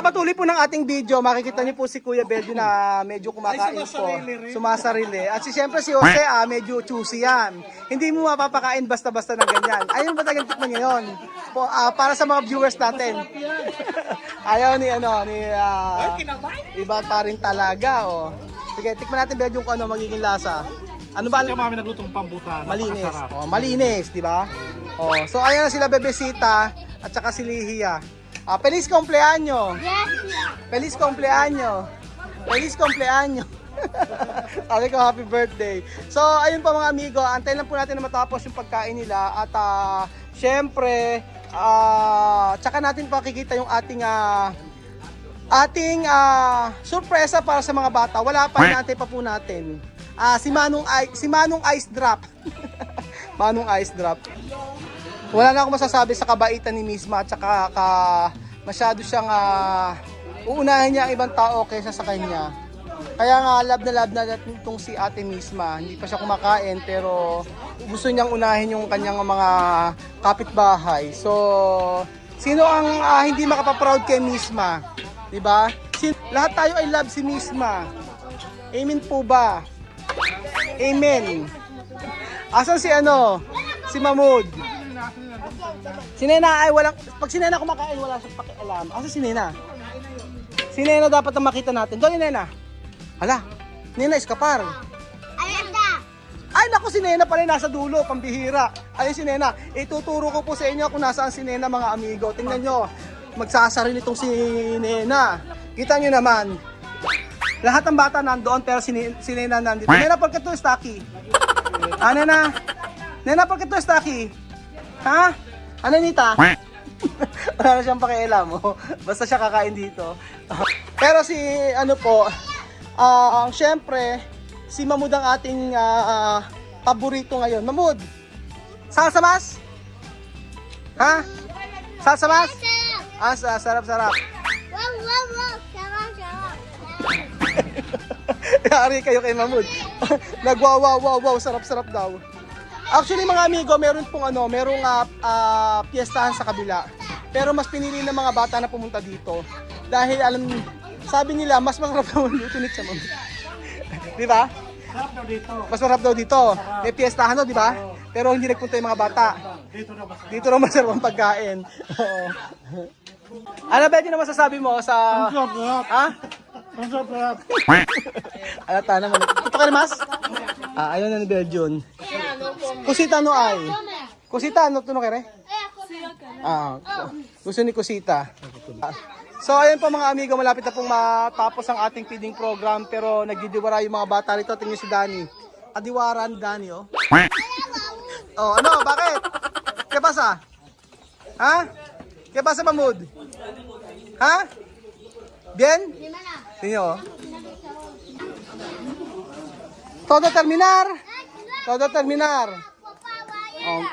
pagpapatuloy po ng ating video, makikita niyo po si Kuya Beldio na medyo kumakain po. Sumasarili. At siyempre si Jose, medyo choosy yan. Hindi mo mapapakain basta-basta na ganyan. Ayun ba talagang tikman niyo yun? Para sa mga viewers natin. Ayaw ni iba pa rin talaga. Oh. Sige, tikman natin Beldio kung ano magiging lasa. Ano ba? Ito kami naglutong pambutan. Malinis. Oh, malinis, di ba? Oh, so ayan na sila Bebesita at saka si Lihia. Feliz cumpleaños. Feliz cumpleaños. Feliz cumpleaños. Sabi ko happy birthday. So ayun po mga amigo, antayin lang po natin na matapos yung pagkain nila at syempre tsaka natin pakikita yung ating surpresa para sa mga bata. Wala pa, natin pa po natin. Si Manong Ice Drop. Manong Ice Drop. Wala na akong masasabi sa kabaitan ni Misma at saka masyado siyang uunahin niya ang ibang tao kaysa sa kanya. Kaya nga love na itong si Ate Misma. Hindi pa siya kumakain pero gusto niyang unahin yung kanyang mga kapitbahay. So, sino ang hindi makapaproud kay Misma? 'Di ba? Lahat tayo ay love si Misma. Amen po ba? Amen. Asan si si Mahmoud? Si Nena ay walang, pag si Nena kumakain wala siyang pakialam. Asan si Nena? Si Nena dapat ang makita natin. Doon ni Nena. Hala, Nena iskapar. Ay naku, si Nena pala nasa dulo, pambihira. Ayun si Nena. Ituturo ko po sa inyo kung nasaan si Nena mga amigo. Tingnan nyo, magsasarili itong si Nena. Kita nyo naman. Lahat ng bata nandoon pero si Nena nandito. Nena, porket to Staki? Nena? Nena, porket to Staki? Ha? Nita? Wala na siyang pakialam. Basta siya kakain dito. Pero si syempre, si Mahmoud ang ating paborito ngayon. Mahmoud, salsa mas? Ha? Salsa mas? Sarap. Yari kayo kay Mahmoud. Nagwaw, sarap daw. Actually mga amigo, meron merong piyestahan sa kabila. Pero mas pinili ng mga bata na pumunta dito. Dahil sabi nila, mas masarap daw ang luto ni Mahmoud. Di ba? Mas masarap daw dito. May piyestahan di ba? Pero hindi nagpunta yung mga bata. Dito na masarap ang pagkain. Ano ba yun na masasabi mo sa... Ha? Alata naman. Ito ka mas? Ayun na ni Belgian. Kusita no ay. Kusita no to no kere? Gusto ni Kusita. So ayun po mga amigo, malapit na pong matapos ang ating feeding program pero nagdidiwara yung mga bata rito. Tingnan si Danny. Adiwaran Danny oh. Bakit? ¿Qué pasa? Ha? ¿Qué pasa Mahmoud? Ha? Bien? Tingnan oh. Todo terminar.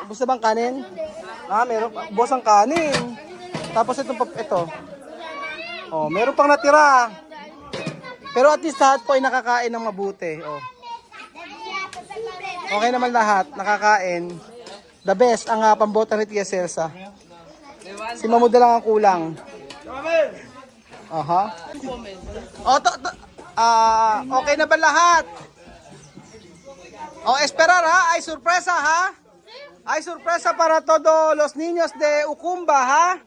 Gusto bang kanin? Meron pa. Boss ang kanin. Tapos ito. Meron pang natira. Pero at least lahat po ay nakakain ng mabuti. Okay naman lahat, nakakain. The best ang pambota ni Tia Celsa. Si Mahmoud na lang ang kulang. Okay na ba lahat? Esperar ha, hay sorpresa ha. Hay sorpresa para todos los niños de Ukumba ha.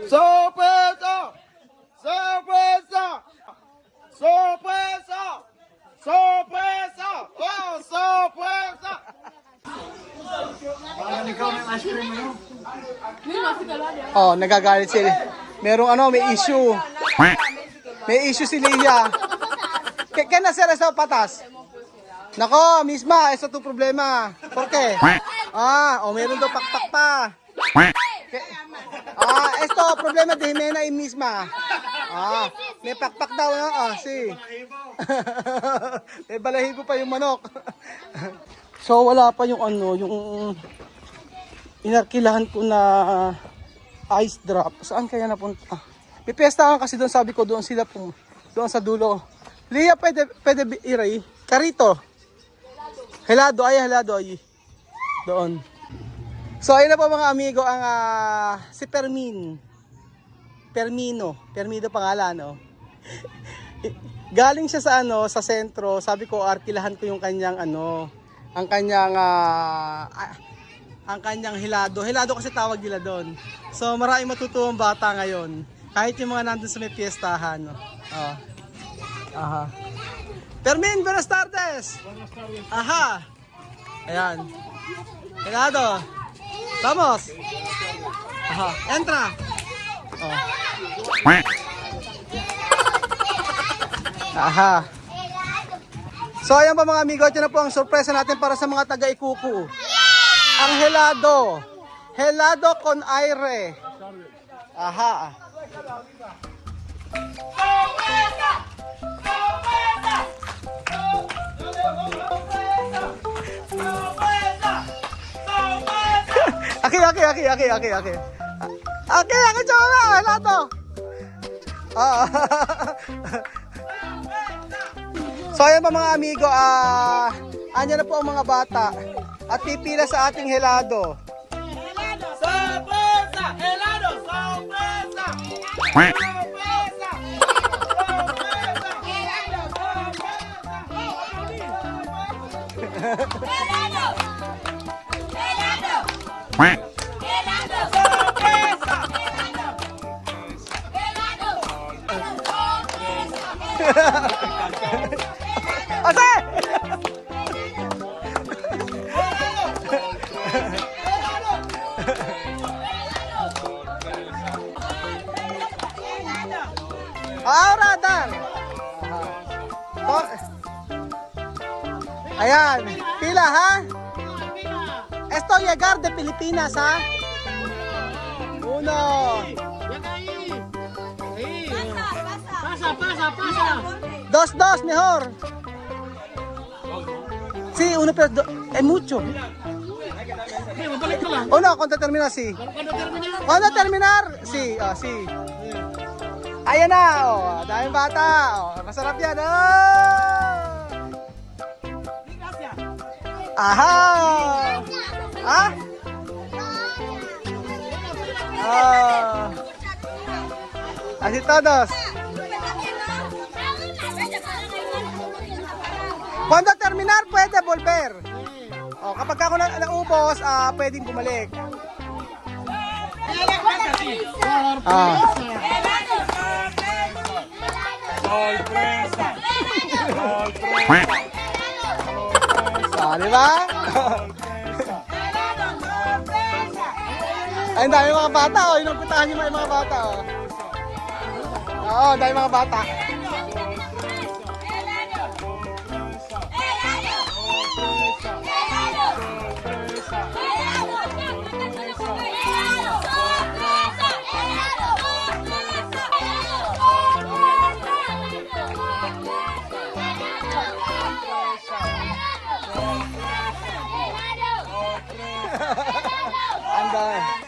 Sorpresa! Sorpresa! Sorpresa! Sorpresa! Oh, sorpresa! Nagagalit sila. Merong may issue. May issue si Leia. Kaya naser sa patas. Nako, misma, ito to problema. ¿Por qué? Meron daw pakpak pa. Esto problema de Jimena y misma. May pakpak daw na. May balahibo pa yung manok. So wala pa yung yung inarkilahan ko na ice drop. Saan kaya napunta? May piyestahan kasi doon, sabi ko doon sila doon sa dulo. Leia, pwede iray. Karito. Helado ay. Doon. So ayun na po mga amigo ang si Permino pangalan, no. Galing siya sa sa sentro. Sabi ko arkilahan ko yung kanyang ang kanyang hilado. Hilado kasi tawag nila doon. So maraming matutuwang bata ngayon. Kahit yung mga nandun sa may piyestahan, no. Oh. Aha. Permin, buenas tardes. Aha. Ayan. Hilado. Vamos. Aha. Entra. Oh. Aha. So ayan pa mga amigo, ito na po ang sorpresa natin para sa mga taga-Ikuku. Ang helado. Helado con aire. Aha. Aki. Aki, coba helado. Ah. So ayan pa mga amigo, andyan na po ang mga bata at pipila sa ating helado. Sorpresa! Helado! Sorpresa! Sorpresa! Ase! Radar! Ayan, pila ha? Esto llegar de Pilipinas ha? Uno. Dos, mejor. Sí, uno pero es mucho. Uno, cuando termina, sí. Cuando terminar, sí, sí. Ayan na, daming bata. Masarap yan, Aha! Ah? Así todos. Cuando terminar, pwede volver. Kapag ako naubos, pwedeng bumalik. Sorpresa! Di ba? Ay, dami mga bata, Inungkutahan niyo mga bata, Oo, dami mga bata. Ang dami.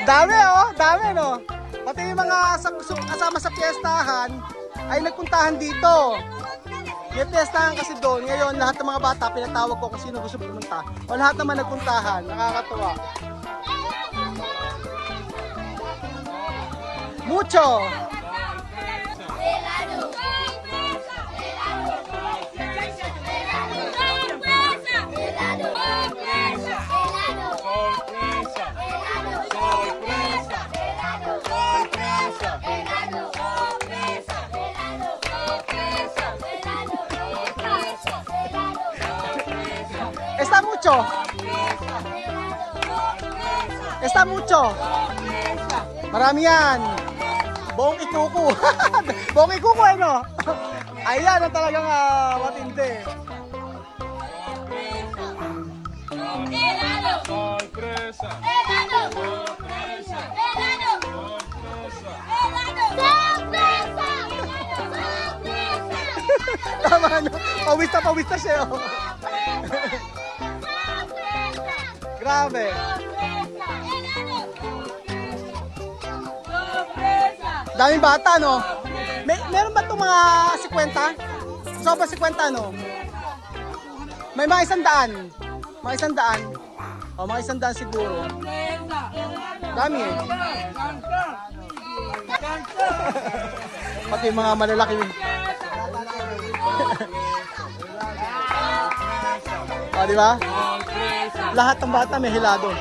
Dami dami no. Pati yung mga kasama sa piyestahan ay nagpuntahan dito. May piyestahan kasi doon. Ngayon lahat ng mga bata pinatawag ko kung sino gusto pumunta. O lahat naman nagpuntahan. Nakakatuwa. Mucho. Está mucho. Está mucho. Marami yan. Buong Ikuku. Buong Ikuku no? Ayan ang talagang matindi. Pawis na siya. Oh. Grabe. Daming bata, no? Meron ba itong mga 50? Sobrang 50, no? May mga 100. Mga 100. O, mga 100 siguro. Dami eh. Pati yung mga malalaki. O, di ba? Lahat ng bata may helado.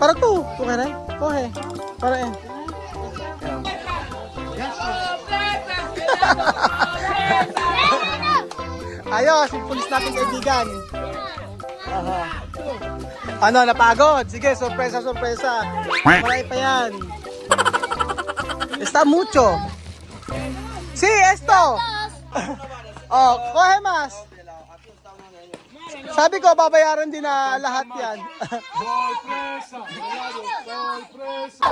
Para tu, kaya na? Okay. Para eh. Ayos, yung pulis natin kaibigan. Aha. Ano, napagod? Sige, sorpresa. Marami pa yan. Está mucho. Sí, esto. Oh, coge más. Sabi ko, babayaran din na lahat yan. Sorpresa. Sorpresa.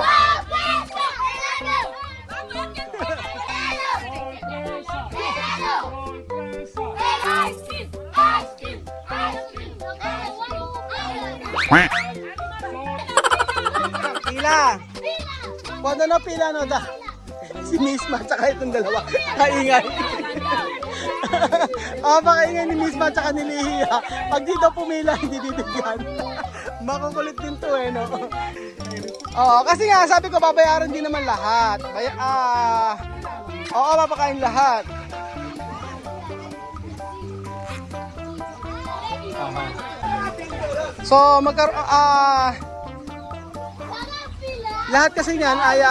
Pila. Cuando no pila, no da. Si Misma, tsaka itong dalawa. Kaingay. Pakaingay ni Misma, tsaka ni Lihiya. Pag dito pumila, hindi bibigyan. Makukulit din to eh, no? Oo, kasi nga, sabi ko, babayaran din naman lahat. Oo, papakain lahat. So, lahat kasi niyan ay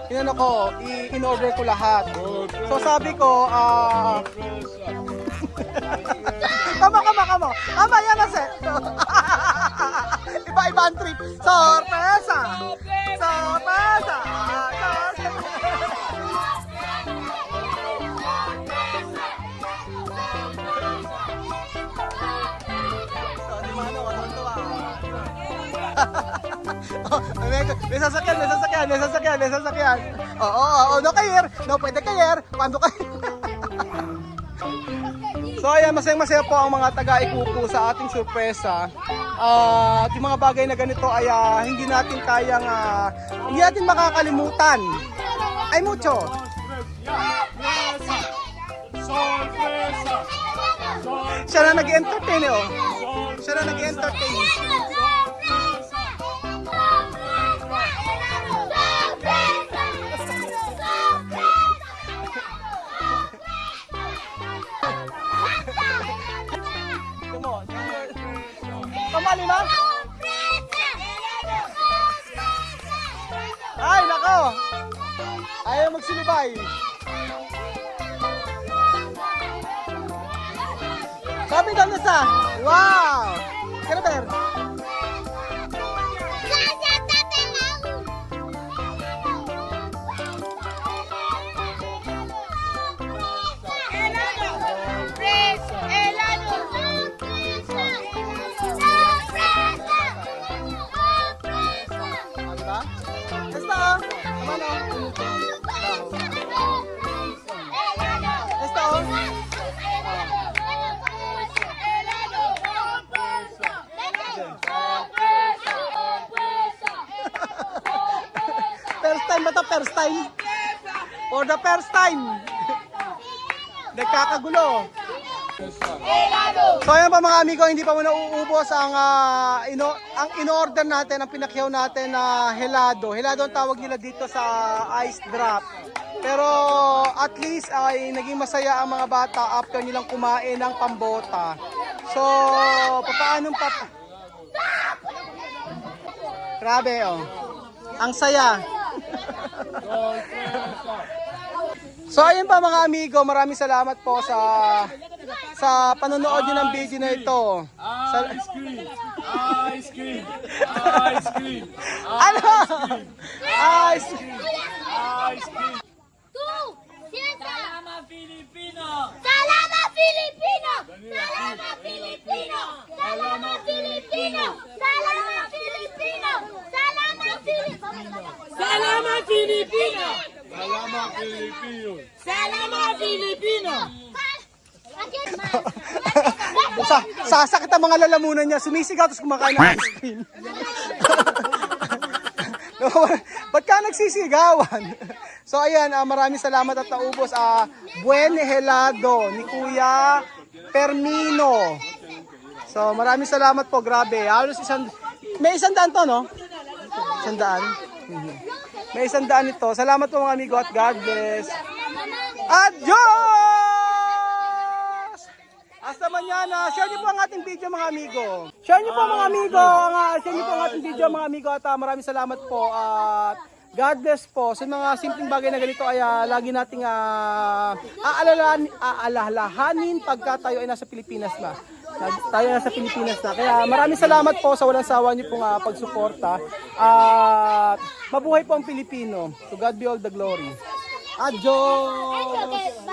inano ko, in-order ko lahat. So sabi ko, Kama. Yan na set. Iba-iba ang trip. Sorpresa. May sasakyan. Oo, no kayer. No, pwede kayer. Kwando kayer. So ayan, masayang-masaya po ang mga taga-Ikuko sa ating sorpresa. At yung mga bagay na ganito ay hindi natin makakalimutan. Ay mucho. Sorpresa. Siya na nag-entertain eh, oh. Siya na nag-entertain. Kamali na? Ay, nako! Ayaw magsilibay. Sabi daw na sa, wow! Karaber! First time? For the first time. Nagkakagulo. So ayan pa mga amigo, hindi pa muna uubos ang in-order natin, ang pinakyaw natin na helado. Helado ang tawag nila dito sa ice drop. Pero at least ay naging masaya ang mga bata after nilang kumain ng pambota. So, paano pa? Grabe oh. Ang saya. So ayun pa mga amigo, maraming salamat po sa panonood nyo ng video na ito. Ice cream. Ano? Ice cream. Salamat Filipino. Salamat Filipino! Salamat Filipino! Salamat Filipino! Salamat Filipino! Salamat Filipino! Pilipino! Salamat, Filipino! Sasakit ang mga lalamunan niya. Sumisigaw tapos kumakain ng ice cream. Ba't ka nagsisigawan? So ayan, maraming salamat at naubos. Buen helado ni Kuya Permino. So maraming salamat po, grabe. Halos may 100 to, no? 100. May 100 ito. Salamat po mga amigo at God bless. Adios! Hasta mañana. Share niyo po ang ating video mga amigo. Share niyo po mga amigo. Share niyo po ang ating video mga amigo. At maraming salamat po. At God bless po. Sa mga simpleng bagay na ganito ay lagi nating aalalahanin pagka tayo ay nasa Pilipinas na. Tayo nasa Pilipinas na. Kaya maraming salamat po sa walang sawa niyo pong pagsuporta. At mabuhay po ang Pilipino. To God be all the glory. Adios!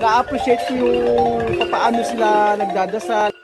Na-appreciate ko yung paano sila nagdadasal.